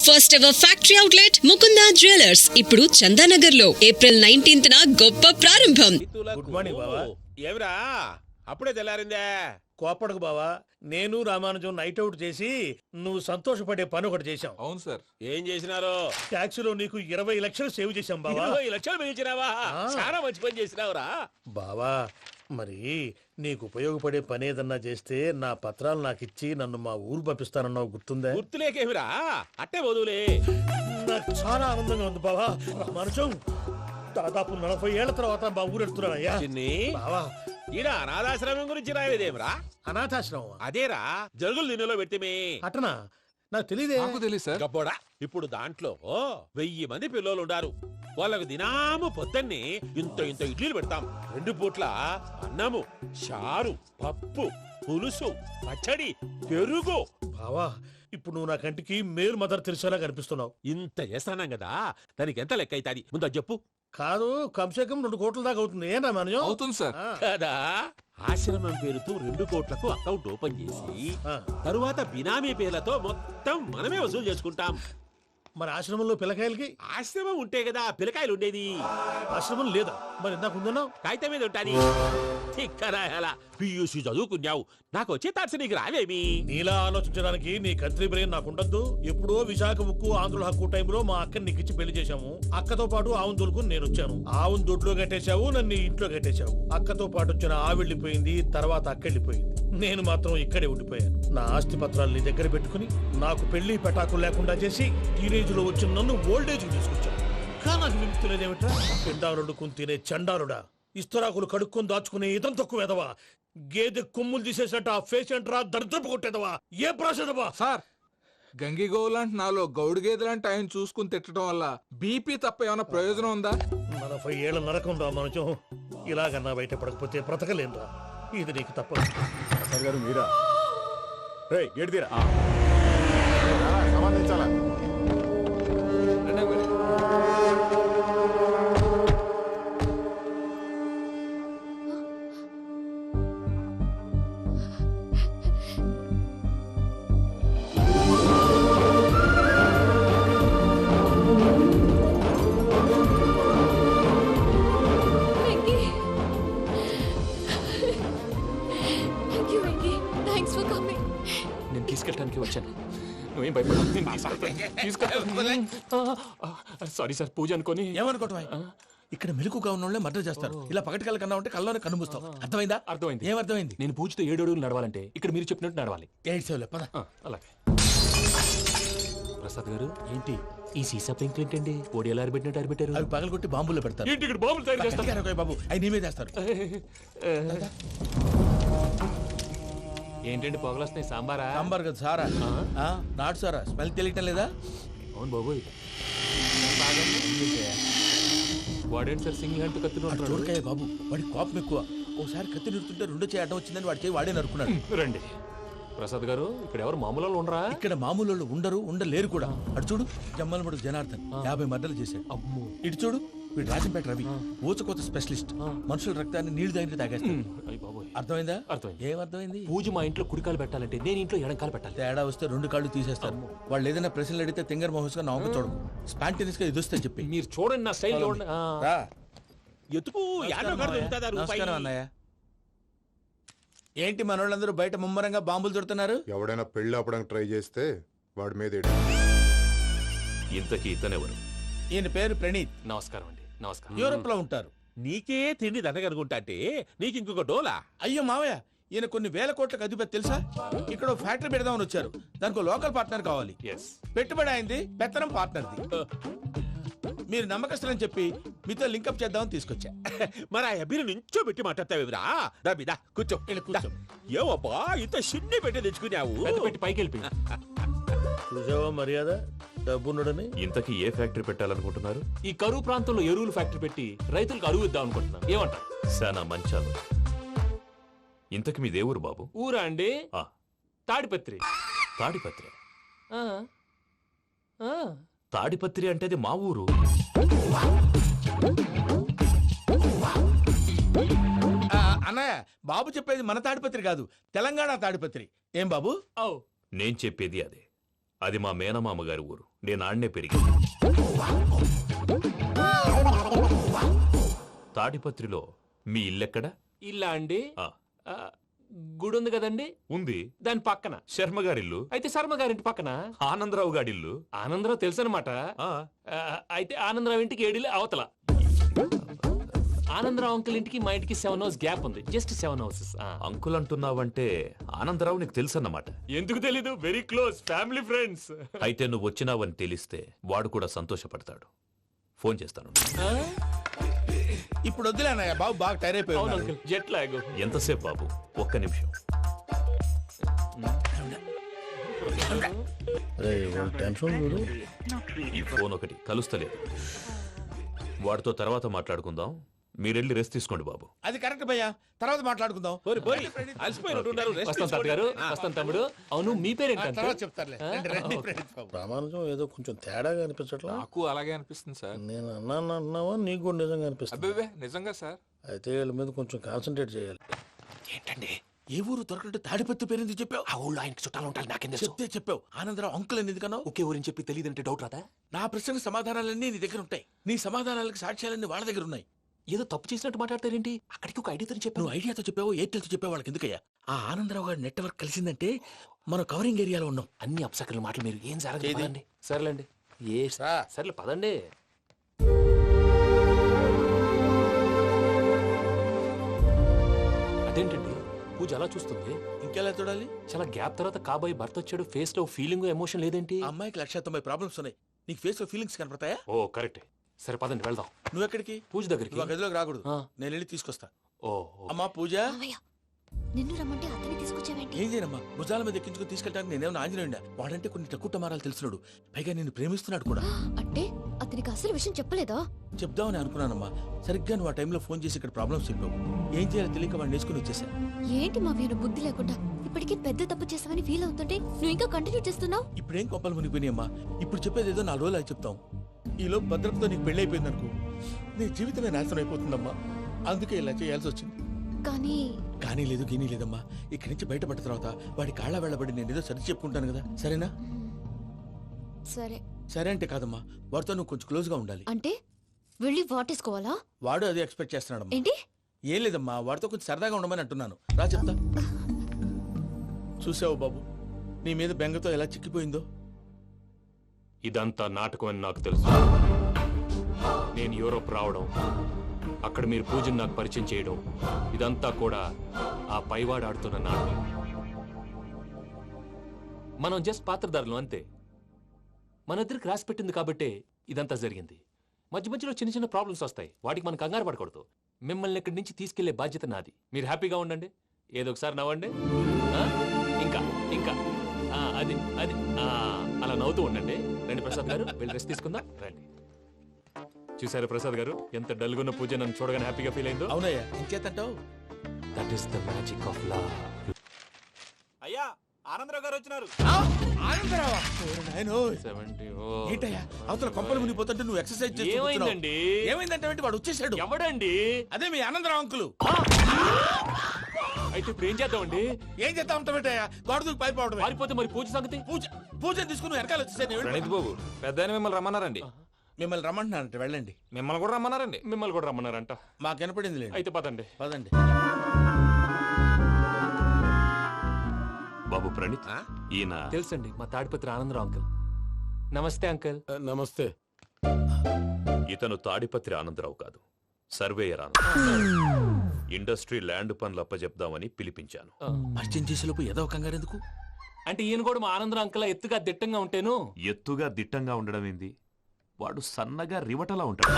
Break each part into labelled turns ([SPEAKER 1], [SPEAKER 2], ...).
[SPEAKER 1] First ever factory outlet Mukunda jewellers ఇప్పుడు చందానగర్ లో April 19th గొప్ప ప్రారంభం.
[SPEAKER 2] గుడ్ మార్నింగ్ బావా.
[SPEAKER 3] ఏమిరా అప్పుడే తెల్లారిందే?
[SPEAKER 2] కోపడకు బావా, నేను రామానుజం నైట్ అవుట్ చేసి నువ్వు సంతోషపడే పని ఒకటి చేశాం.
[SPEAKER 4] అవును సార్.
[SPEAKER 3] ఏం చేసినారు?
[SPEAKER 2] ట్యాక్సీలో నీకు 20 లక్షలు సేవ్ చేశాం బావా.
[SPEAKER 3] 20 లక్షలు మిగిల్చినావా? చాలా మంచి పని చేసినావురా
[SPEAKER 2] బావా, మరి నీకు ఉపయోగపడే పని ఏదన్నా చేస్తే నా పత్రాలు నాకు ఇచ్చి నన్ను మా ఊరు పంపిస్తానన్నావు, గుర్తుందా?
[SPEAKER 3] గుర్తులేకేమిరా, అట్టే వదులే.
[SPEAKER 2] నాకు చాలా ఆనందంగా ఉంది బావా. రామానుజం, దాదాపు 40 ఏళ్ల తర్వాత మా ఊరు వెళ్తున్నానయ్యా.
[SPEAKER 3] చిన్ని
[SPEAKER 2] బావా,
[SPEAKER 3] ఈడ అనాథాశ్రమం గురించి రాయలేదేమిరా?
[SPEAKER 2] అనాథాశ్రమం
[SPEAKER 3] అదేరా జరుగులు దీనిలో పెట్టిమే.
[SPEAKER 2] అటనా? నాకు తెలియదే.
[SPEAKER 4] నాకు తెలియదు సార్.
[SPEAKER 3] గబ్బోడా, ఇప్పుడు దాంట్లో 1000 మంది పిల్లలు ఉండారు. వాళ్ళకు దినాము పొద్దున్నే ఇంత ఇంత ఇడ్లీలు పెడతాం. 2 పూట్ల అన్నము, చారు, పప్పు, పులుసు, పచ్చడి, పెరుగు.
[SPEAKER 2] బావా, ఇప్పుడు నువ్వు నా కంటికి మేలు మదర్ తెరిసేలా కనిపిస్తున్నావు.
[SPEAKER 3] ఇంత చేస్తానం కదా, దానికి ఎంత లెక్క అవుతుంది ముందు అది చెప్పు.
[SPEAKER 2] కాదు, కంసే కం 2 కోట్ల దాకా అవుతుంది. ఏం రామానుజం?
[SPEAKER 4] అవుతుంది సార్.
[SPEAKER 3] కదా, ఆశ్రమం పేరుతో 2 కోట్లకు అకౌంట్ ఓపెన్ చేసి తరువాత బినామీ పేర్లతో మొత్తం మనమే వసూలు చేసుకుంటాం.
[SPEAKER 2] మరి ఆశ్రమంలో పిల్లకాయలకి?
[SPEAKER 3] ఆశ్రమం ఉంటే కదా పిల్లకాయలు ఉండేది.
[SPEAKER 2] ఆశ్రమం లేదా? మరి ఇందాక ఉందన్నావు.
[SPEAKER 3] కాగితం మీద ఉంటాది. తిక్కరాయాలా, పియూసీ చదువుకున్నావు, నాకు వచ్చే తాట్స్ నీకు రావేమి?
[SPEAKER 2] నీలా ఆలోచించడానికి నీ కత్రి బ్రెయిన్ నాకు ఉండద్దు. ఎప్పుడో విశాఖ ఉక్కు ఆంధ్రుల హక్కు టైంలో మా అక్కని నీకిచ్చి పెళ్లి చేశాము. అక్కతో పాటు ఆవును దొడుకు నేను వచ్చాను. ఆవును దొడ్లో కట్టేశావు, నన్ను ఇంట్లో కట్టేశావు. అక్కతో పాటు వచ్చిన ఆవిళ్ళిపోయింది, తర్వాత అక్కెళ్ళిపోయింది. నేను మాత్రం ఇక్కడే ఉండిపోయాను. నా ఆస్తి పత్రాలు నీ దగ్గర పెట్టుకుని నాకు పెళ్లి పెటాకులు లేకుండా చేసి టీనేజ్ లో వచ్చిన నన్ను ఓల్డేజ్ తీసుకొచ్చాను. కానీ నాకు విముక్తులేదేమిట్రా? పిండారుడు తినే చండారుడా, ఇస్తరాకులు కడుక్కొని దాచుకునే ఇతం తక్కువ ఎదవా, గేదె కొమ్ములు తీసేసట పేషెంట్ రా, దరిద్రపు కొట్టేదవా, ఏ ప్రాసెదవా?
[SPEAKER 4] సార్, గంగిగోవు లాంటి నాలో గౌడు గేదె లాంటి ఆయన చూసుకుని తిట్టడం వల్ల బీపీ తప్ప ఏమైనా ప్రయోజనం ఉందా?
[SPEAKER 2] 40 ఏళ్ల నరకం రా మనచం. ఇలాగన్నా బయటపడకపోతే బ్రతకలేనురా. ఇది నీకు తప్పదు.
[SPEAKER 5] గారు మీరా? గేట్ తీరా, సమాధించాలా?
[SPEAKER 6] నేను తీసుకెళ్ళడానికి వచ్చాను. నువ్వేం భయపడవు. సారీ సార్, పూజ అనుకోని.
[SPEAKER 7] ఏమనుకోవటం? ఇక్కడ మెలకుగా ఉన్న వాళ్ళే మర్డర్ చేస్తారు. ఇలా పగటి కళ్ళ కన్నా ఉంటే కళ్ళలోనే కనుమూస్తావు. అర్థమైందా?
[SPEAKER 6] అర్థమైంది.
[SPEAKER 7] ఏమర్థమైంది?
[SPEAKER 6] నేను పూజతో 7 అడుగులు నడవాలంటే ఇక్కడ మీరు చెప్పినట్టు నడవాలి.
[SPEAKER 7] 8 పద.
[SPEAKER 6] అలాగే. ప్రసాద్ గారు, ఏంటి ఈ సీసా పెంకులు ఏంటండి? ఓడి ఎలా అరబెట్టినట్టు అరబెట్టారు?
[SPEAKER 7] అవి పగలగొట్టి బాంబుల్లో పెడతారు.
[SPEAKER 6] ఏంటి ఇక్కడ బాంబులు తయారు చేస్తారు?
[SPEAKER 7] గట్టిగా బాబు, అవి నీవే చేస్తారు.
[SPEAKER 6] ఏంటండి పొగలొస్తున్నాయి? సాంబారా?
[SPEAKER 7] సాంబార్ కదా సారా. నాటు సారా. స్మెల్ తెలియటం లేదా?
[SPEAKER 6] అవును బాబోయ్. వాడేంటి సార్ సింగిల్ హ్యాండ్ కత్తి?
[SPEAKER 7] చూడకాయ బాబు, వాడి కోపం ఎక్కువ. ఓసారి కత్తి నిరుతుంటే 2 చేయి అడ్డం వచ్చిందని వాడి చేయి వాడే నరుకున్నాడు.
[SPEAKER 6] రండి ప్రసాద్ గారు, ఇక్కడ ఎవరు మామూలు వాళ్ళు ఉండరా?
[SPEAKER 7] ఇక్కడ మామూలు వాళ్ళు ఉండరు, ఉండలేరు కూడా. అటు చూడు, జమ్మలమడు జనార్దన్ 50 మర్డర్లు చేశాడు.
[SPEAKER 6] అమ్మో.
[SPEAKER 7] ఇటు చూడు, వీడు రాజంపేట రవి, ఊచకోత స్పెషలిస్ట్. మనుషుల రక్తాన్ని నీళ్లు దగ్గర తాగేస్తాడు. అర్థమైందా?
[SPEAKER 6] అర్థమైంది.
[SPEAKER 7] ఏమర్థమైంది?
[SPEAKER 6] పూజ మా ఇంట్లో కుడికాలు పెట్టాలంటే నేను ఇంట్లో ఎడంకాలు పెట్టాలి.
[SPEAKER 7] తేడా వస్తే 2 కాళ్ళు తీసేస్తారు. వాళ్ళు ఏదైనా ప్రశ్నలు అడిగితే తింగర్ మహోస్ గా నవ్వు చూడకు. స్పాంటేనియస్ గా ఎదుస్తా చెప్పి.
[SPEAKER 6] మీరు చూడండి నా స్టైల్.
[SPEAKER 3] ఎతుకు యాడో కాడ దొరుకుతుందా రూపాయి?
[SPEAKER 7] నమస్కారం అన్నయ్య. ఏంటి మనోళ్ళందరూ బయట ముమ్మరంగా బాంబులు దొరుకుతున్నారు?
[SPEAKER 5] ఎవడైనా పెళ్లి ఆపడానికి ట్రై చేస్తే వాడి మీద
[SPEAKER 8] ఇంతకీ ఇతనెవరు?
[SPEAKER 7] ఈయన పేరు ప్రణీత్.
[SPEAKER 6] నమస్కారం అండి. నమస్కారం.
[SPEAKER 7] యూరోప్ లో ఉంటారు.
[SPEAKER 3] నీకే తిండి దండగనుకుంటా అంటే నీకు ఇంకొక డోలా?
[SPEAKER 7] అయ్యో మావయ్య, ఈయన కొన్ని వేల కోట్లకు అధిపతి తెలుసా? ఇక్కడ ఫ్యాక్టరీ పెడదామని వచ్చారు. దానికి లోకల్ పార్ట్నర్ కావాలి. పెట్టుబడి అయింది, పెత్తనం పార్ట్నర్ది. మీరు నమ్మకస్తులని చెప్పి మీతో లింకప్ చేద్దామని తీసుకొచ్చా.
[SPEAKER 3] మరి ఆ అబ్బిని నుంచో పెట్టి మాట్లాడతావేమిరా? దాబిదా కూర్చో.
[SPEAKER 7] కూర్చో.
[SPEAKER 3] ఏవబ్బా ఇంత చిన్ని పెట్టి తెచ్చుకున్నావు?
[SPEAKER 6] పెట్టి పైకి వెళ్ళిపోయి.
[SPEAKER 2] చూసావా మర్యాద, డబ్బున్నడని.
[SPEAKER 8] ఇంతకీ ఏ ఫ్యాక్టరీ పెట్టాలనుకుంటున్నారు?
[SPEAKER 6] ఈ కరువు ప్రాంతంలో ఎరువులు ఫ్యాక్టరీ పెట్టి రైతులకు అరువు ఇద్దాం అనుకుంటున్నాను. ఏమంటారు?
[SPEAKER 8] శానా మంచాలు. ఇంతకి మీ దేవురు బాబు?
[SPEAKER 6] ఊరా అండి?
[SPEAKER 8] ఆ.
[SPEAKER 6] తాడిపత్రి.
[SPEAKER 8] తాడిపత్రి?
[SPEAKER 6] ఆ. ఆ.
[SPEAKER 8] తాడిపత్రి అంటే అది మా ఊరు.
[SPEAKER 7] అన్నయ్య, బాబు చెప్పేది మన తాడిపత్రి కాదు, తెలంగాణ తాడిపత్రి. ఏం బాబు?
[SPEAKER 8] నేను చెప్పేది అదే. అది మా మేనమామ గారి ఊరు. నేను ఆడనే పెరిగి. తాడిపత్రిలో మీ ఇల్లెక్కడ?
[SPEAKER 6] ఇల్లా అండి
[SPEAKER 8] ఆ,
[SPEAKER 6] ఆ, గుడి ఉంది కదండి
[SPEAKER 8] ఉంది.
[SPEAKER 6] దాని పక్కన.
[SPEAKER 8] శర్మ గారిల్లు.
[SPEAKER 6] అయితే శర్మ గారింటి పక్కన
[SPEAKER 8] ఆనందరావు గారిల్లు.
[SPEAKER 6] ఆనందరావు తెలుసు అనమాట.
[SPEAKER 8] ఆ,
[SPEAKER 6] అయితే ఆనందరావు ఇంటికి 7 ఇల్లు అవతల. ఆనందరావు అంకుల్ ఇంటికి మా ఇంటికి 7 హౌస్ గ్యాప్ ఉంది. Just 7 houses.
[SPEAKER 8] అంకుల్ అంటున్నావంటే ఆనందరావు నీకు తెలుసన్నమాట.
[SPEAKER 6] ఎందుకు తెలీదు? Very close family friends.
[SPEAKER 8] అయితే నువ్వు వచ్చినావని తెలిస్తే వాడు కూడా సంతోషపడతాడు. ఫోన్ చేస్తాను.
[SPEAKER 7] ఇప్పుడు వద్దులే అన్నయ్య, బాబు బాగా టైర్ అయిపోయి
[SPEAKER 6] అవును
[SPEAKER 7] ఉన్నాడు.
[SPEAKER 6] Uncle, jet lag.
[SPEAKER 8] ఎంతసేపు బాబు? ఒక్క నిమిషం. ఈ ఫోన్ ఒకటి కలుస్తలేదు. వాడితో తర్వాత మాట్లాడుకుందాం. మీరెళ్ళి రెస్ట్ తీసుకోండి బాబు.
[SPEAKER 7] అది కరెక్ట్ భయ్యా, తర్వాత మాట్లాడుకుందాం.
[SPEAKER 3] అలసిపోయినట్టున్నారు. rest
[SPEAKER 6] వస్తాం తాత గారు, వస్తాం తమ్ముడు. అవును, మీ పేరేంటి
[SPEAKER 7] తర్వాత
[SPEAKER 6] అంకుల్?
[SPEAKER 7] చెప్తారులే. రండి, రండి, ప్రణీత్ బాబు.
[SPEAKER 9] ప్రామాణికం ఏదో కొంచెం తేడాగా అనిపించట్లా.
[SPEAKER 4] నాకు అలాగే అనిపిస్తుంది సార్.
[SPEAKER 9] నేను అన్నాను అంటున్నావా, నీకు కూడా నిజంగా అనిపిస్తుంది.
[SPEAKER 4] అబ్బే నిజంగా సార్.
[SPEAKER 9] అయితే వీళ్ళ మీద కొంచెం కాన్సన్ట్రేట్ చేయాలి.
[SPEAKER 7] ఏంటండి ఏ ఊరు దొరకట్టు తాడిపత్రి పేరు ఎందుకు చెప్పావు?
[SPEAKER 6] ఆ ఊళ్ళో ఆయనకి చుట్టాలు ఉంటారు, నాకేం తెలుసు.
[SPEAKER 7] చెప్తే చెప్పావు. ఆనందరావు అంకుల్ అని ఎందుకన్నావు?
[SPEAKER 6] ఒకే ఊరిని చెప్పి తెలియదంటే డౌట్ రాదా?
[SPEAKER 7] నా ప్రశ్నకు సమాధానాలన్నీ నీ దగ్గర ఉంటాయి. నీ సమాధానాలకు సాక్ష్యాలన్నీ వాళ్ళ దగ్గర ఉన్నాయి.
[SPEAKER 6] ఏదో తప్పు చేసినట్టు మాట్లాడతారేంటి? అక్కడికి ఒక ఐడియాతో చెప్పాను.
[SPEAKER 7] నువ్వు ఐడియాతో చెప్పావు, ఎయిర్టెల్తో చెప్పావు, వాళ్ళకి ఎందుకయ్యా? ఆ ఆనందరావు గారి నెట్వర్క్ కలిసిందంటే మనం కవరింగ్ ఏరియాలో ఉన్నాం.
[SPEAKER 6] అన్ని అప్సకర్ల మాటలు మీరు ఏం జరగదు.
[SPEAKER 7] ఏది?
[SPEAKER 6] పదండి. సర్లేండి. సర్లే పదండి. అదేంటండి పూజ అలా చూస్తుంది?
[SPEAKER 7] ఇంకెలా చూడాలి?
[SPEAKER 6] చాలా గ్యాప్ తర్వాత కాబోయే భర్త వచ్చాడు. ఫేస్ లో ఫీలింగ్ ఎమోషన్ లేదేంటి?
[SPEAKER 7] ఆ అమ్మాయికి 190 ప్రాబ్లమ్స్ ఉన్నాయి. నీకు ఫేస్ లో ఫీలింగ్స్ కనపడతాయా?
[SPEAKER 6] ఓ కరెక్ట్. సరే పదండి వెళ్దాం.
[SPEAKER 7] నువ్వు ఎక్కడికి?
[SPEAKER 6] పూజ దగ్గరికి.
[SPEAKER 7] నువ్వు ఆ గదిలోకి రాకూడదు.
[SPEAKER 6] ఆ.
[SPEAKER 7] నేను వెళ్ళి తీసుకొస్తా.
[SPEAKER 6] ఓ
[SPEAKER 7] అమ్మా పూజ,
[SPEAKER 10] మావయ్య, నిన్ను రమ్మంటే అతన్ని తీసుకొచ్చావేంటి?
[SPEAKER 7] ఏం చేయనమ్మా? భుజాల మీద ఎక్కించుకుని తీసుకెళ్ళడానికి నేనేమన్నా ఆంజనేయుడా? వాడంటే కొన్ని తక్కువ టమారాలు తెలిసినాడు. పైగా నిన్ను ప్రేమిస్తున్నాడు కూడా.
[SPEAKER 10] అంటే అతనికి అసలు విషయం చెప్పలేదా?
[SPEAKER 7] చెప్దామని అనుకున్నానమ్మా. సరిగ్గా నువ్వు ఆ టైంలో ఫోన్ చేసి ఇక్కడ ప్రాబ్లమ్స్ చెప్పావు. ఏం చేయాలో తెలియక వాడిని వేసుకుని వచ్చేసా.
[SPEAKER 10] ఏంటి మావయ్య నువ్వు బుద్ధి లేకుండా? ఇప్పటికే పెద్ద తప్పు చేసావని ఫీల్ అవుతుంటే నువ్వు ఇంకా కంటిన్యూ చేస్తున్నావు.
[SPEAKER 7] ఇప్పుడేం కొప్పలు మునిగిపోయినాయమ్మా. ఇప్పుడు చెప్పేది ఏదో 4 రోజులు చెప్తాం. ఈలోపు భద్రతతో నీకు పెళ్లి అయిపోయింది అనుకో, నీ జీవితమే నాశనం అయిపోతుందమ్మా. అందుకే ఇలా చేయాల్సి వచ్చింది.
[SPEAKER 10] కానీ
[SPEAKER 7] కానీ లేదు, గీనీ లేదమ్మా. ఇక్కడి నుంచి బయటపడ్డ తర్వాత వాడి కాళ్ళ వెళ్ళబడి నేను ఏదో సరి చెప్పుకుంటాను కదా, సరేనా?
[SPEAKER 10] సరే
[SPEAKER 7] సరే అంటే కాదమ్మా, వాడితో నువ్వు కొంచెం క్లోజ్ గా ఉండాలి.
[SPEAKER 10] అంటే వెళ్ళి వాటేసుకోవాలా?
[SPEAKER 7] వాడు అదే ఎక్స్పెక్ట్ చేస్తున్నాడమ్మా.
[SPEAKER 10] ఏంటి?
[SPEAKER 7] ఏం లేదమ్మా, వాడితో కొంచెం సరదాగా ఉండమని అంటున్నాను. రా చెప్తా. చూసావు బాబు, నీ మీద బెంగతో ఎలా చిక్కిపోయిందో.
[SPEAKER 6] ఇదంతా నాటకం అని నాకు తెలుసు. నేను యూరోప్ రావడం, అక్కడ మీరు పూజను నాకు పరిచయం చేయడం, ఇదంతా కూడా ఆ పైవాడు ఆడుతున్న నాటకం. మనం జస్ట్ పాత్రధారులు అంతే. మన ఇద్దరికి రాసి పెట్టింది కాబట్టే ఇదంతా జరిగింది. మధ్య మధ్యలో చిన్న చిన్న ప్రాబ్లమ్స్ వస్తాయి, వాటికి మనం కంగారు పడకూడదు. మిమ్మల్ని ఇక్కడి నుంచి తీసుకెళ్లే బాధ్యత నాది. మీరు హ్యాపీగా ఉండండి, ఏదో ఒకసారి నవ్వండి. ఆ? ఇంకా ఇంకా అది అది అలా నవ్వుతూ ఉండండి. రండి ప్రసాద్ గారు, వెళ్ళి రెస్ట్ తీసుకుందాం. రండి. చూసారు ప్రసాద్ గారు, ఎంత డల్గున్న పూజ నన్ను చూడగానే హ్యాపీగా ఫీల్ అయిందో.
[SPEAKER 7] అవునయ్యా, ఇంకేతంటావు?
[SPEAKER 6] That is the magic of love.
[SPEAKER 3] అయ్యా ఆనందరావు గారు వచ్చినారు.
[SPEAKER 7] ఆనందరావా? ఓరి నాయనో.
[SPEAKER 6] 70.
[SPEAKER 7] ఏంటయ్యా అవతల కొంపలు మునిగిపోతుంటే నువ్వు ఎక్సర్సైజ్ చేస్తూ కూర్చున్నావు.
[SPEAKER 6] ఏమైందండి?
[SPEAKER 7] ఏమైందంటే వాడు వచ్చేసాడు.
[SPEAKER 6] ఎవడండి?
[SPEAKER 7] అదే మీ ఆనందరావు అంకులు.
[SPEAKER 6] అయితే ఇప్పుడు ఏం చేద్దామండి?
[SPEAKER 7] ఏం చేస్తా ఉంటావేటయ్యా? గోడ దూకి పైపోవడమే.
[SPEAKER 6] పారిపోతే మరి పూజ సంగతి?
[SPEAKER 7] పూజ తీసుకుని వెనకాల వచ్చేసాను.
[SPEAKER 4] ప్రణీత్ బాబు, పెద్ద మిమ్మల్ని రమ్మన్నారండి.
[SPEAKER 7] మిమ్మల్ని రమ్మంటున్నానంటే వెళ్ళండి.
[SPEAKER 4] మిమ్మల్ని కూడా రమ్మన్నారండి.
[SPEAKER 6] మిమ్మల్ని కూడా రమ్మన్నారంట.
[SPEAKER 7] మాకు వినపడింది లేదు.
[SPEAKER 6] అయితే పదండి.
[SPEAKER 7] పదండి.
[SPEAKER 8] బాబు ప్రణీత్, ఈయన
[SPEAKER 6] తెలుసండి, మా తాడిపత్రి ఆనందరావు అంకుల్. నమస్తే అంకుల్.
[SPEAKER 5] నమస్తే.
[SPEAKER 8] ఇతను తాడిపత్రి ఆనందరావు కాదు, సర్వేయర్ ఆనందరావు. ఇండస్ట్రీ ల్యాండ్ పనులు అప్పజెప్దామని పిలిపించాను.
[SPEAKER 7] పరిచయం చేసేలోపు ఏదో కంగారు ఎందుకు?
[SPEAKER 6] అంటే ఈయన కూడా మా ఆనందరావు అంకుల్ ఎత్తుగా దిట్టంగా ఉంటాను.
[SPEAKER 8] ఎత్తుగా దిట్టంగా ఉండడం ఏంది? వాడు సన్నగా రివటలా ఉంటాడు.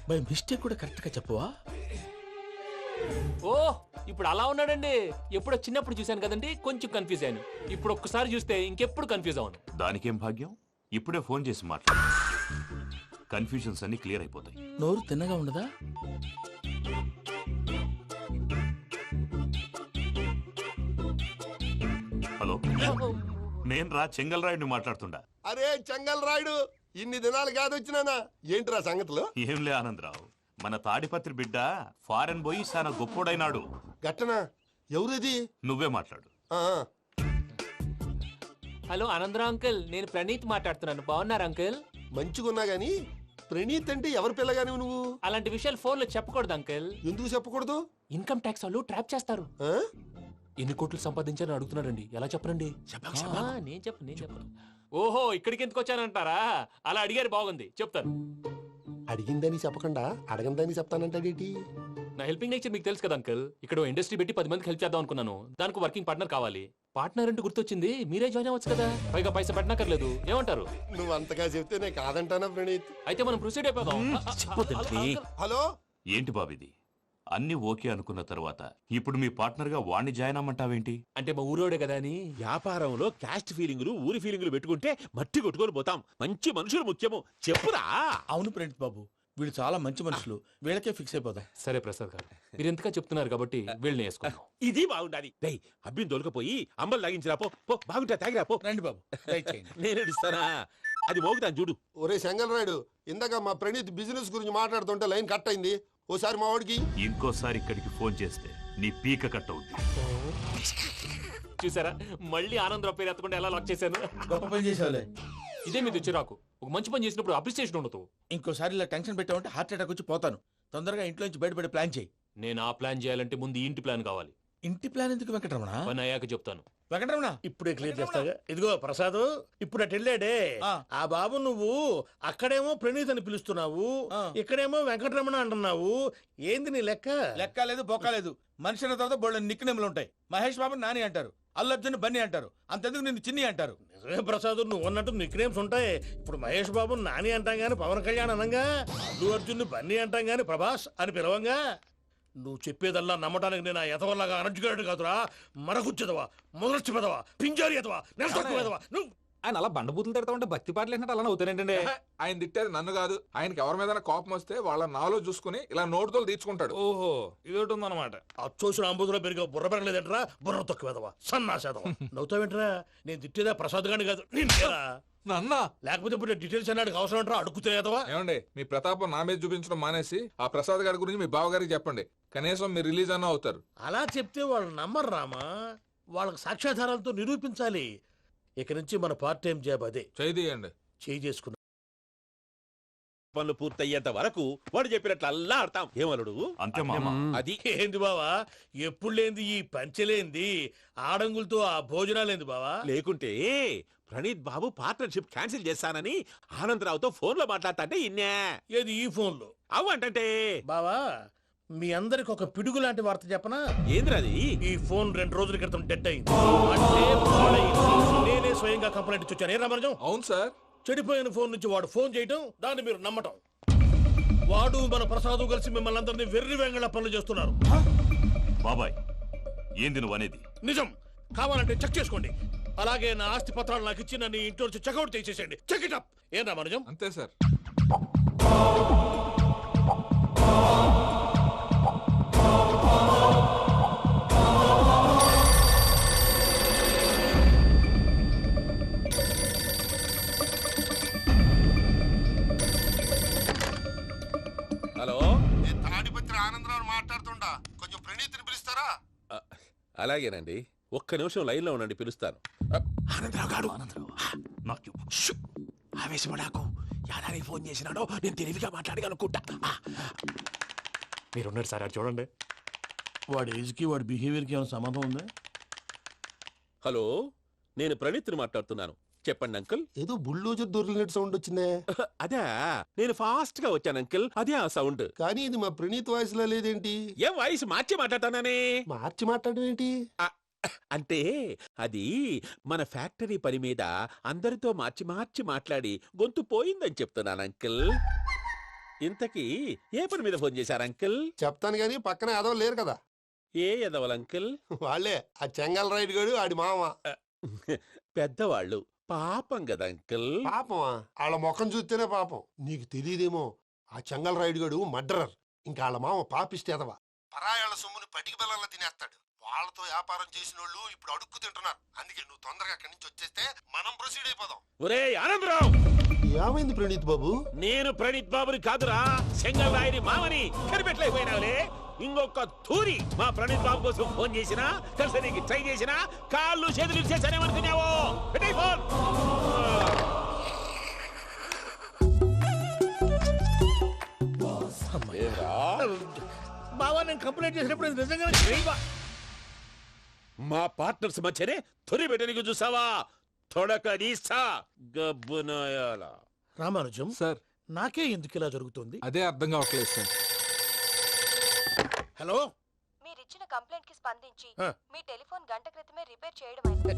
[SPEAKER 7] బై మిస్టేక్ కూడా కరెక్ట్ గా చెప్పవా?
[SPEAKER 6] ఓ ఇప్పుడు అలా ఉన్నాడండి. ఎప్పుడో చిన్నప్పుడు చూశాను కదండి, కొంచెం కన్ఫ్యూజ్ అయ్యాను. ఇప్పుడు ఒక్కసారి చూస్తే ఇంకెప్పుడు కన్ఫ్యూజ్ అవును.
[SPEAKER 8] దానికేం భాగ్యం, ఇప్పుడే ఫోన్ చేసి మాట్లాడు. కన్ఫ్యూజన్స్ అన్ని క్లియర్ అయిపోతాయి.
[SPEAKER 7] నోరు తిన్నగా ఉండదా?
[SPEAKER 8] హలో, నేను రా చెంగల్రాయుడిని మాట్లాడుతుండా.
[SPEAKER 9] అరే చెంగల్ రాయుడు, ఇన్ని దినాలు కాదు వచ్చినానా? ఏంట్రా సంగతులు?
[SPEAKER 8] ఏంలే ఆనందరావు, మన తాడిపత్రి బిడ్డ ఫారెన్ పోయి చాలా గొప్పోడైనాడు.
[SPEAKER 9] గట్టనా? ఎవరిది?
[SPEAKER 8] నువ్వే మాట్లాడు.
[SPEAKER 6] హలో ఆనందరావు అంకుల్, నేను ప్రణీత్ మాట్లాడుతున్నాను. బాగున్నారు అంకుల్?
[SPEAKER 9] మంచిగున్నా గాని ప్రణీత్ అంటే ఎవరి పిల్లగాని నువ్వు?
[SPEAKER 6] అలాంటి విషయాలు ఫోన్లో చెప్పకూడదు అంకుల్.
[SPEAKER 9] ఎందుకు చెప్పకూడదు?
[SPEAKER 6] ఇన్కమ్ ట్యాక్స్ వాళ్ళు ట్రాప్ చేస్తారు.
[SPEAKER 9] ఆ?
[SPEAKER 6] ఎన్ని కోట్లు సంపాదించాలని అడుగుతున్నారండి. ఎలా చెప్పరండి? నేను చెప్పను. ఓహో, ఇక్కడికి ఎందుకు వచ్చానంటారా? అలా అడిగారు, బాగుంది, చెప్తాను.
[SPEAKER 9] అడిగిందని చెప్పకుండా అడగందని చెప్తానంటాడేటి?
[SPEAKER 6] నా హెల్పింగ్ నేచర్ మీకు తెలుసు కదా అంకుల్. ఇక్కడ ఇండస్ట్రీ పెట్టి 10 మందికి హెల్ప్ చేద్దాం అనుకున్నాను. దానికి వర్కింగ్ పార్ట్నర్ కావాలి. పార్ట్నర్ అంటే గుర్తొచ్చింది, మీరే జాయిన్ అవ్వచ్చు కదా. పైగా పైసా పెట్టనక్కర్లేదు. ఏమంటారు?
[SPEAKER 9] నువ్వు అంతగా చెప్తే నేను కాదంటానా ప్రణీత్?
[SPEAKER 6] అయితే మనం ప్రొసీడ్ అయిపోదాం.
[SPEAKER 9] హలో,
[SPEAKER 8] ఏంటి బాబిది? అన్ని ఓకే అనుకున్న తర్వాత ఇప్పుడు మీ పార్ట్నర్ గా వాణ్ణి జాయిన్ అమ్మంటావేంటి?
[SPEAKER 6] అంటే మా ఊరోడే కదా అని.
[SPEAKER 3] వ్యాపారంలో క్యాస్ట్ ఫీలింగులు ఊరి ఫీలింగులు పెట్టుకుంటే మట్టి కొట్టుకొని పోతాం. మంచి మనుషులు ముఖ్యము, చెప్పురా.
[SPEAKER 7] అవును ప్రణీత్ బాబు, వీళ్ళు చాలా మంచి మనుషులు. వీళ్ళకే ఫిక్స్ అయిపోదాం.
[SPEAKER 6] సరే ప్రసాద్ గారు, మీరు ఎంతగా చెప్తున్నారు కాబట్టి వీళ్ళని వేసుకున్నాం.
[SPEAKER 3] ఇది బాగుండాలి. డై అబ్బిని దొలకపోయి అమ్మలు తాగించిరా పో. పో బాగుంటా, తాగిరా పో.
[SPEAKER 7] రండి బాబు, దయచేయండి.
[SPEAKER 3] నేను ఇస్తానా? అది మోగుతాను చూడు.
[SPEAKER 9] ఒరే చెంగల్ రాయుడు, ఇందాక మా ప్రణీత్ బిజినెస్ గురించి మాట్లాడుతుంటే లైన్ కట్ అయింది. ఓసారి మా వాడికి
[SPEAKER 8] ఇంకోసారి ఇక్కడికి ఫోన్ చేస్తే నీ పీక కట్ అవుద్ది.
[SPEAKER 6] చూసారా, మళ్ళీ ఆనందరావు పేరు ఎత్తకుండా ఎలా లాక్ చేశాను.
[SPEAKER 7] గొప్ప పని చేసేవాళ్ళే.
[SPEAKER 6] ఇదే మీద చిరాకు. ఒక మంచి పని చేసినప్పుడు అప్రిసియేషన్ ఉండదు.
[SPEAKER 7] ఇంకోసారి ఇలా టెన్షన్ పెట్టామంటే హార్ట్ అటాక్ వచ్చి పోతాను. తొందరగా ఇంట్లో నుంచి బయటపడే ప్లాన్ చేయి.
[SPEAKER 6] నేను ఆ ప్లాన్ చేయాలంటే ముందు ఈ ఇంటి ప్లాన్ కావాలి.
[SPEAKER 7] ఇంటి ప్లాన్ ఎందుకు వెంకటరమణ?
[SPEAKER 6] పని అయ్యాక చెప్తాను.
[SPEAKER 7] వెంకటరమణ,
[SPEAKER 2] ఇప్పుడే క్లియర్ చేస్తాగా. ఇదిగో ప్రసాద్, ఇప్పుడు అటు వెళ్ళాడే
[SPEAKER 7] ఆ.
[SPEAKER 2] ఆ బాబు, నువ్వు అక్కడేమో ప్రణీత్ అని పిలుస్తున్నావు,
[SPEAKER 7] ఆ.
[SPEAKER 2] ఇక్కడేమో వెంకటరమణ అంటున్నావు. ఏంది నీ లెక్క?
[SPEAKER 7] లెక్క లేదు, బొక్క లేదు. మనిషి అన్న తర్వాత బోళ్ళ నిక్నెములు ఉంటాయి. మహేష్ బాబు నాని అంటారు, అల్లు అర్జున్ బన్నీ అంటారు, అంతెందుకు నిన్ను చిన్ని అంటారు.
[SPEAKER 2] నిజమే ప్రసాద్, నువ్వు అన్నట్టు నిక్నేమ్స్ ఉంటాయి. ఇప్పుడు మహేష్ బాబు నాని అంటాం గాని పవన్ కళ్యాణ్ అనంగా, అల్లు అర్జున్ బన్నీ అంటాం గాని ప్రభాస్ అని పిలవంగా. నువ్వు చెప్పేదల్లా నమ్మటానికి నేను ఆ ఎతవల్లాగా అనర్జుకేటెడ్ కాదురా. మరగుచ్చదవా, మొదలచ్చి పెదవా, పింజారి ఎదవా, నెలసొక్కుదవా నువ్వు.
[SPEAKER 4] ఆయన అలా బండబూతులు తిడతా ఉంటే భక్తి పాటలు ఏంటంటే అలా అవుతానంటే. ఆయన తిట్టేది నన్ను కాదు, ఆయనకి ఎవరి మీద కోపం వస్తే వాళ్ళ నాలో చూసుకుని ఇలా నోటుతో తీర్చుకుంటాడు.
[SPEAKER 2] ఓహో, ఇదొకటి ఉందన్నమాట. అచ్చోసిన అంబుధులో పెరిగే బుర్ర పెరగలేదంటరా, బుర్ర తొక్కువేదవా, సన్నాసేదవా. నవ్వుతావేంట్రా? నేను తిట్టేదా ప్రసాద్ గాని కాదు, నిన్నేరా.
[SPEAKER 4] నన్నా?
[SPEAKER 2] లేకపోతే ఇప్పుడు డీటెయిల్స్ అన్నాడు అవసరం అంటారా? అడుగుతాయేదవా.
[SPEAKER 4] ఏమండి, మీ ప్రతాపం నా మీద చూపించడం మానేసి ఆ ప్రసాద్ గారి గురించి మీ బావగారికి చెప్పండి. కనీసం మీరు రిలీజ్ అన్న అవుతారు.
[SPEAKER 2] అలా చెప్తే వాళ్ళు నమ్మరు రామా. వాళ్ళకి సాక్ష్యాధారాలతో నిరూపించాలి. ఇక నుంచి మన పార్ట్ టైం జాబ్ అదే.
[SPEAKER 4] చేయండి.
[SPEAKER 2] చేయి చేసుకున్నా
[SPEAKER 3] పనులు పూర్తయ్యేంత వరకు వాడు చెప్పినట్లు అల్లా ఆడతాం. ఏమలుడు?
[SPEAKER 8] అంతే మామ.
[SPEAKER 3] అది
[SPEAKER 2] ఏంది బావా, ఎప్పుడు లేంది ఈ పంచలేంది, ఆడంగులతో ఆ భోజనాలేంది బావా?
[SPEAKER 3] లేకుంటే ప్రణీత్ బాబు పార్ట్నర్షిప్ క్యాన్సిల్ చేస్తానని ఆనందరావుతో ఫోన్ లో మాట్లాడతాంటే ఇన్నే.
[SPEAKER 2] ఏది ఈ ఫోన్లో?
[SPEAKER 3] అవ్వంటే
[SPEAKER 2] బావా, మీ అందరికి ఒక పిడుగు లాంటి వార్త చెప్పనా?
[SPEAKER 3] ఏంద్రది?
[SPEAKER 2] ఈ ఫోన్ 2 రోజుల క్రితం డెడ్ అయింది. అంటే పాడైంది. నేనే స్వయంగా కంప్లైంట్ ఇచ్చి వచ్చాను. ఏ రామరాజం?
[SPEAKER 4] అవును సార్.
[SPEAKER 2] చెడిపోయిన ఫోన్ నుంచి వాడు ఫోన్ చేయటం, దాన్ని మీరు నమ్మటం. వాడు మన ప్రసాదు కలిసి మిమ్మల్ని అందరినీ వెర్రి వెంగళ పనులు చేస్తున్నారు.
[SPEAKER 8] బాబాయ్, ఏంది నువ్వు అనేది?
[SPEAKER 2] నిజం. కావాలంటే చెక్ చేసుకోండి. అలాగే నా ఆస్తి పత్రాలు నాకు ఇచ్చి నన్ను ఇంట్లో నుంచి చెక్అౌట్ చేసేసేయండి. Check it up. ఏం రామరాజం?
[SPEAKER 4] అంతే సార్.
[SPEAKER 3] హలో,
[SPEAKER 9] నేను తాడిపత్రి ఆనందరావు మాట్లాడుతుండా, కొంచెం ప్రణీత్ని పిలుస్తారా?
[SPEAKER 3] అలాగేనండి. ఒక్క నిమిషం లైన్ లో ఉండండి, పిలుస్తాను. ఆనందరావు గారు, ఆవేశపడాకు. యాదారి ఫోన్ చేసినాడో నేను తెలివిగా మాట్లాడగలనుకుంటా.
[SPEAKER 6] మీరున్నారు సార్, అది చూడండి.
[SPEAKER 2] వాడి ఏజ్కి వాడి బిహేవియర్కి ఏమైనా సంబంధం ఉందా?
[SPEAKER 3] హలో, నేను ప్రణీత్ని మాట్లాడుతున్నాను. చెప్పండి అంకుల్.
[SPEAKER 9] ఏదో బుల్డోజర్ దొరికినట్టు సౌండ్ వచ్చిందే.
[SPEAKER 3] అదే, నేను ఫాస్ట్ గా వచ్చాను అంకుల్. అదే ఆ సౌండ్.
[SPEAKER 9] కానీ ఇది మా ప్రణీత్ వాయిస్ లో లేదేంటి?
[SPEAKER 3] ఏ వాయిస్ మార్చి మాట్లాడతాననే?
[SPEAKER 9] మార్చి మాట్లాడడం ఏంటి?
[SPEAKER 3] అంటే అది మన ఫ్యాక్టరీ పని మీద అందరితో మార్చి మార్చి మాట్లాడి గొంతు పోయిందని చెప్తున్నాను అంకుల్. ఇంతకీ ఏ పని మీద ఫోన్ చేశారు అంకుల్?
[SPEAKER 9] చెప్తాను గానీ పక్కన ఏదో లేరు కదా.
[SPEAKER 3] ఏ ఎదవలు అంకుల్?
[SPEAKER 9] వాళ్ళే ఆ చెంగల్ రైడ్ గడు ఆడి మామ.
[SPEAKER 3] పెద్దవాళ్ళు, పాపం కదా అంకుల్.
[SPEAKER 9] పాపమా? వాళ్ళ ముఖం చూస్తేనే పాపం. నీకు తెలియదేమో, ఆ చెంగల్ రైడ్ గడు మర్డరర్. ఇంకా వాళ్ళ మామ పాపిస్తేదవా. పరాయాళ్ళ సొమ్ముని పటికి బెల్లంలో తినేస్తాడు. వాళ్ళతో వ్యాపారం చేసిన వాళ్ళు ఇప్పుడు అడుక్కు తింటున్నారు. అందుకే నువ్వు తొందరగా అక్కడి నుంచి వచ్చేస్తే మనం ప్రొసీడ్ అయిపోదాం.
[SPEAKER 3] ఒరే ఆనందరావు,
[SPEAKER 9] ఏమైంది ప్రణీత్ బాబు?
[SPEAKER 3] నేను ప్రణీత్ బాబుని కాదురా, సెంగల్ రాయని మామని కనిపెట్టలేకపోయినావులే. ఇంకొక తూరి మా ప్రణీత్ బాబు కోసం ఫోన్ చేసినా కలిసి నీకు ట్రై చేసినా కాళ్ళు చేతులు ఇచ్చేసానేమనుకున్నావో పెట్టేయ్ ఫోన్.
[SPEAKER 2] బావా నేను కంప్లైంట్ చేసినప్పుడు ఇది నిజంగానే చేయవా?
[SPEAKER 3] మా పార్ట్నర్స్ మధ్యనే తొలి పెట్టడానికి చూసావా? తొడక నీస్తా గబ్బునాయాల.
[SPEAKER 2] రామానుజం
[SPEAKER 4] సార్
[SPEAKER 2] నాకే ఎందుకు ఇలా జరుగుతుంది?
[SPEAKER 4] అదే అర్థం కావట్లేదు సార్.
[SPEAKER 2] హలో,
[SPEAKER 10] మీరిచ్చిన కంప్లైంట్ కి స్పందించి
[SPEAKER 2] ఆ.
[SPEAKER 10] మీ టెలిఫోన్ గంట క్రితమే రిపేర్ చేయడం అయింది.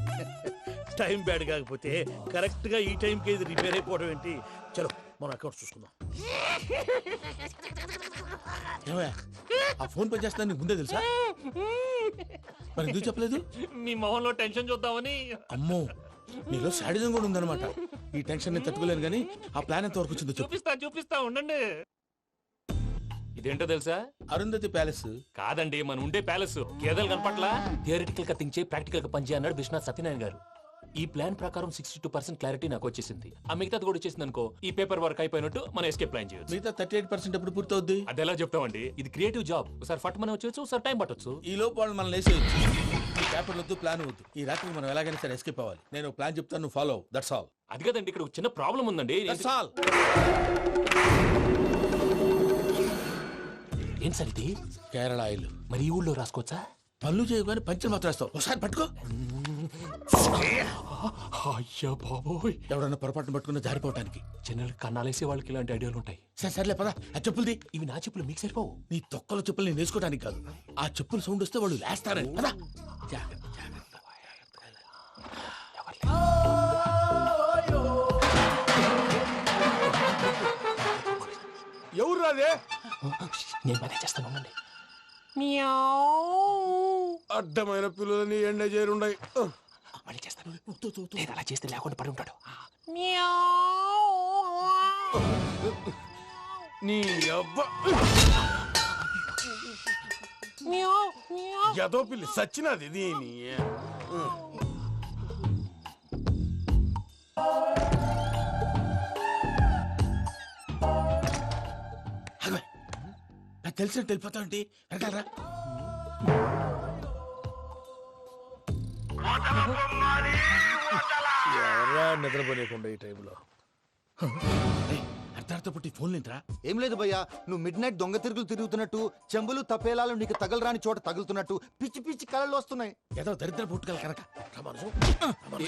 [SPEAKER 2] టైం బ్యాడ్ కాకపోతే కరెక్ట్ గా ఈ టైంకి ఇది రిపేర్ అయిపోవడం ఏంటి? చలో మన అకౌంట్ చూసుకుందాం. ఏమయ్య, ఆ ఫోన్ పనిచేస్తున్నా నీకు ముందే తెలుసా? మరి ఎందుకు చెప్పలేదు?
[SPEAKER 6] మీ మొహంలో టెన్షన్ చూద్దామని.
[SPEAKER 2] అమ్మో, నీలో శాడిజం కూడా ఉందన్నమాట. ఈ టెన్షన్ నేను తట్టుకోలేను కానీ ఆ ప్లాన్ ఎంత వరకు వచ్చిందో చెప్పు.
[SPEAKER 6] చూపిస్తా ఉండండి. ఇదేంటో తెలుసా?
[SPEAKER 2] అరుంధతి ప్యాలెస్.
[SPEAKER 6] కాదండి, మన ఉండే ప్యాలెస్. గేదెలు కనపట్లా? థియరిటికల్ గా థింక్ చేయి, ప్రాక్టికల్ గా పనిచేయి అన్నాడు విశ్వనాథ్ సత్యనారాయణ గారు. ఈ ప్లాన్ ప్రకారం 62% క్లారిటీ నాకు వచ్చేసింది. ఆ మిగతాది కూడా వచ్చేసింది అనుకో, ఈ పేపర్ వర్క్ అయిపోయినట్టు మనం ఎస్కేప్ ప్లాన్ చేయొచ్చు.
[SPEAKER 2] మిగతా 38% ఎప్పుడు పూర్తవుద్ది?
[SPEAKER 6] అది ఎలా చెప్తామండి? ఇది క్రియేటివ్ జాబ్. ఒకసారి ఫట్ మనం వచ్చేచ్చు, ఒకసారి టైం పట్టొచ్చు.
[SPEAKER 2] ఈ లోపు వాళ్ళు మనం లేసేయచ్చు. ఈ పేపర్ వద్దు, ప్లాన్ వద్దు. ఈ రాత్రికి మనం ఎలాగైనా సరే ఎస్కేప్ అవ్వాలి. నేను ప్లాన్ చెప్తాను, నువ్వు ఫాలో. That's all.
[SPEAKER 6] అది కదండి, ఇక్కడ ఒక చిన్న ప్రాబ్లం ఉందండి.
[SPEAKER 2] That's all.
[SPEAKER 6] ఏం సార్ ఇది?
[SPEAKER 2] కేరళ ఆయిల్.
[SPEAKER 6] మరి ఈ ఊళ్ళో రాసుకోవచ్చా?
[SPEAKER 2] పనులు చేయగానే పంచలు మాత్రం వేస్తావు. ఒకసారి పట్టుకో.
[SPEAKER 6] అయ్యా బాబోయ్,
[SPEAKER 2] ఎవడన్నా పొరపాటున పట్టుకున్న జారిపోవటానికి.
[SPEAKER 6] జనరల్ కన్నాలేసే వాళ్ళకి ఇలాంటి ఐడియాలు ఉంటాయి.
[SPEAKER 2] సర్లే పద, ఆ చెప్పులది.
[SPEAKER 6] ఇవి నా చెప్పులు మీకు సరిపోవు.
[SPEAKER 2] నీ తొక్కల చెప్పులు నేను వేసుకోవడానికి కాదు, ఆ చెప్పులు సౌండ్ వస్తే వాళ్ళు లేస్తారని. పద. జాగ్రత్త, జాగ్రత్త.
[SPEAKER 9] ఎవరు రాదే?
[SPEAKER 6] నేను మేనేజ్ చేస్తాను, ఉండండి.
[SPEAKER 9] అడ్డమైన పిల్లలని ఎండ చేరుండయి.
[SPEAKER 6] మళ్ళీ చేస్తాను. లేదు, అలా చేస్తే లేకుండా పడి ఉంటాడు.
[SPEAKER 9] నీ అబ్బ ఎదో పిల్లి సచ్చినది దీని.
[SPEAKER 2] నాకు తెలిసినట్టు వెళ్ళిపోతా ఏంటి? వెనకాలరా. ఎవరా నిద్రపోలేకుండా ఈ టైంలో? అర్ధార్థ పుట్టి ఫోన్ లేంట్రా?
[SPEAKER 11] ఏం లేదు భయ్యా, నువ్వు మిడ్ నైట్ దొంగ తిరుగులు తిరుగుతున్నట్టు, చెంబులు తపేలాలు నీకు తగలరాని చోట తగులుతున్నట్టు పిచ్చి పిచ్చి కళలు వస్తున్నాయి.
[SPEAKER 2] ఏదో దరిద్ర పుట్టుకల కనుక.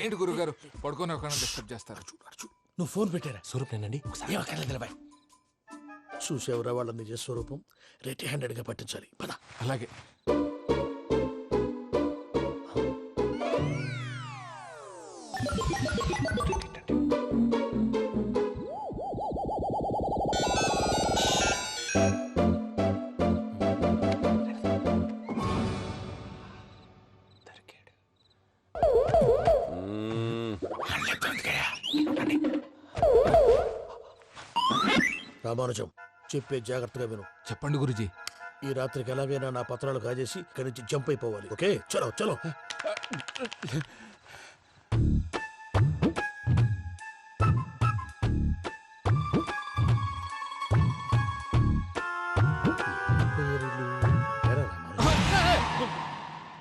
[SPEAKER 4] ఏంటి గురుగారు పడుకొని ఒక డిస్టర్బ్ చేస్తారు?
[SPEAKER 2] నువ్వు ఫోన్ పెట్టారా?
[SPEAKER 6] స్వరూప్ నేనండి.
[SPEAKER 2] ఏమక్కర్లేదు బాయ్. చూసేవరా వాళ్ళ నిజ స్వరూపం. రెట్టి హ్యాండెడ్ గా పట్టించాలి. పద.
[SPEAKER 4] అలాగే.
[SPEAKER 2] రామానుజం, చెప్పే జాగ్రత్తగా విను.
[SPEAKER 4] చెప్పండి గురుజీ.
[SPEAKER 2] ఈ రాత్రికి ఎలాగైనా నా పత్రాలు కాజేసి ఇక్కడి నుంచి జంప్ అయిపోవాలి. ఓకే, చలో చలో.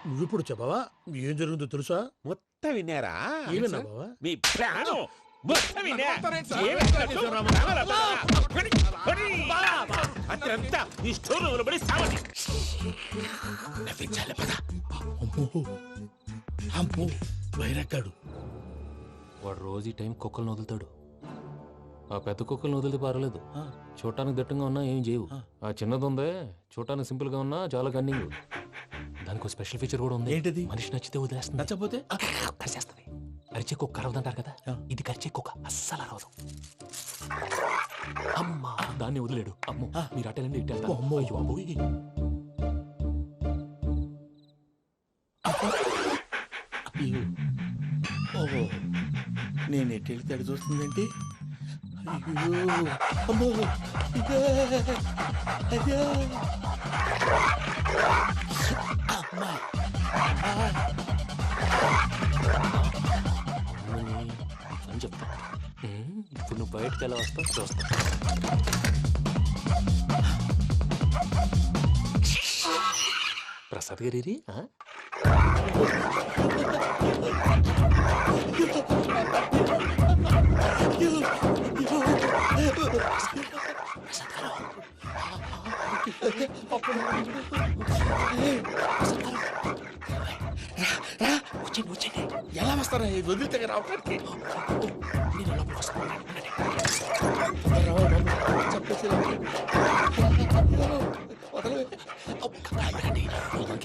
[SPEAKER 2] నువ్విప్పుడు చెప్పవా? ఏం జరుగుతుందో తెలుసా?
[SPEAKER 3] మొత్తం విన్నారా?
[SPEAKER 2] ఏమన్నా బావా?
[SPEAKER 3] మీ ప్లాను మొత్తం విన్నా. అత్యంతా ఈ స్టోర్ రూమ్ లో పడి సావండి.
[SPEAKER 2] నవ్వించాలి, పద. అమ్మో, అమ్మో, వైరక్కాడు.
[SPEAKER 6] వాడు రోజు ఈ టైం కుక్కలను వదులుతాడు. ఆ పెద్ద కుక్కలను వదిలితే పర్వాలేదు, చూడటానికి దట్టంగా ఉన్నా ఏం చేయవు. ఆ చిన్నది ఉందే, చూడటానికి సింపుల్ గా ఉన్నా చాలా కన్నింగ్. దానికి స్పెషల్ ఫీచర్ కూడా ఉంది.
[SPEAKER 2] ఏంటిది?
[SPEAKER 6] మనిషి నచ్చితే వదిలేస్తుంది,
[SPEAKER 2] నచ్చపోతే
[SPEAKER 6] కరిచేస్తుంది. అరిచే కుక్క అరవదంటారు కదా, ఇది కరిచే కుక్క అస్సలు అరవదు. అమ్మా, దాన్ని వదిలేడు. అమ్మో, మీరు అటెండి ఇటు వెళ్తారు.
[SPEAKER 2] అమ్మో.
[SPEAKER 6] అయ్యో అమ్మోయ్.
[SPEAKER 2] ఓహో, నేను ఎటు వెళ్తే అటు చూస్తుందేంటి? అయ్యో, అమ్మో, ఇదే, అయ్యో. అమ్మా,
[SPEAKER 6] అని చెప్తా. ఇప్పుడు నువ్వు బయటకు ఎలా వస్తావు చూస్తా. తాతగారి
[SPEAKER 7] ఎలా వస్తారా వదిలితే రావడానికి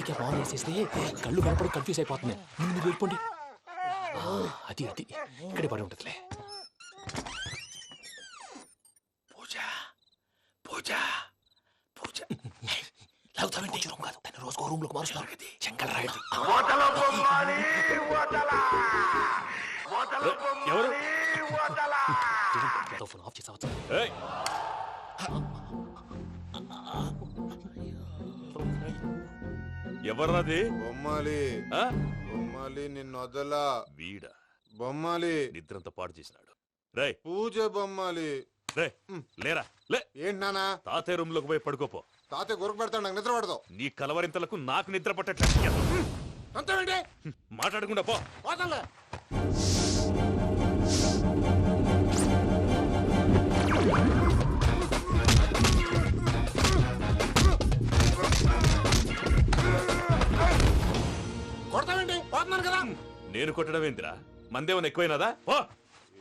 [SPEAKER 6] ఇంకే ఫోన్ వేసేస్తే కళ్ళు కనపడి కన్ఫ్యూజ్ అయిపోతున్నాయి. ముందు మీరు వెళ్ళిపోండి. అది అది ఇక్కడే పడి ఉంటుందిలే.
[SPEAKER 7] పూజ పూజ పూజ లాగుతామంటే రూమ్ కాదు, తను రోజుకో రూమ్ లోకి మారుస్తున్నారు కదా. చెంగల్ రాయుడు
[SPEAKER 3] ఎవరు
[SPEAKER 6] ఫోన్ ఆఫ్ చేసావచ్చు.
[SPEAKER 3] ఏయ్, ఎవర్రాది?
[SPEAKER 5] బొమ్మాలి
[SPEAKER 3] ఆ?
[SPEAKER 5] బొమ్మాలి నిన్ను వదలా.
[SPEAKER 3] వీడ
[SPEAKER 5] బొమ్మాలి
[SPEAKER 3] నిద్రంతా పాడు చేసినాడు. రేయ్
[SPEAKER 5] పూజ బొమ్మాలి.
[SPEAKER 3] రే లేరా లే.
[SPEAKER 5] ఏంటి నానా?
[SPEAKER 3] తాతయ్య రూమ్ లోకి పోయి పడుకోపో.
[SPEAKER 5] తాతయ్య గురకు పెడతాడు, నాకు నిద్ర పడతావు.
[SPEAKER 3] నీ కలవరింతలకు నాకు నిద్ర పట్టట్లేదు.
[SPEAKER 7] అంతేంటి
[SPEAKER 3] మాట్లాడకుండా పో.
[SPEAKER 7] పోతాలే. కొడతామండి పోతున్నాను కదా.
[SPEAKER 3] నేను కొట్టడం ఏంటిరా? మందేమన్నా ఎక్కువైనదా? పో.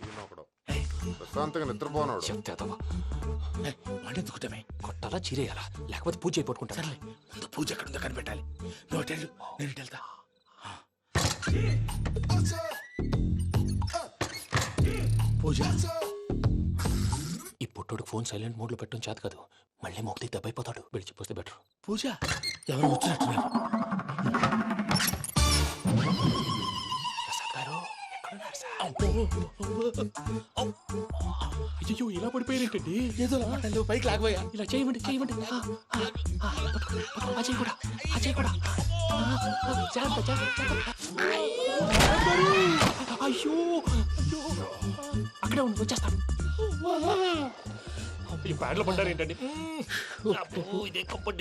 [SPEAKER 5] ఈయనొకడు ప్రశాంతంగా నిద్రపోనాడు.
[SPEAKER 6] చెప్తేదవా
[SPEAKER 7] వాడెందుకుంటామే
[SPEAKER 6] కొట్టాలా చీరేయాలా లేకపోతే పూజ అయిపోట్టుకుంటా.
[SPEAKER 7] ముందు పూజ ఎక్కడ ఉందో కనిపెట్టాలి. నువ్వు వెళ్ళు, నేను ఇటు వెళ్తా. పూజ
[SPEAKER 6] ఈ పుట్టోడు ఫోన్ సైలెంట్ మోడ్ లో పెట్టడం చేత కాదు. మళ్ళీ మోగితే దెబ్బైపోతాడు. విడిచిపోతే బెటర్.
[SPEAKER 7] పూజ ఎవరు వచ్చినట్టున్నారు.
[SPEAKER 6] ప్రసాద్ గారు ఎక్కడున్నారు సార్? అయ్యో ఇలా పడిపోయారేంటండి?
[SPEAKER 7] ఏదో మాటలు పైకి లాగబోయా.
[SPEAKER 6] ఇలా చేయమండి చేయమండి. అజయ్ కూడా అజయ్ కూడా జాగ్రత్త జాగ్రత్త. అయ్యో అక్కడే ఉండి వచ్చేస్తాను. ఈ బ్యాడ్లో పడ్డారు ఏంటండి?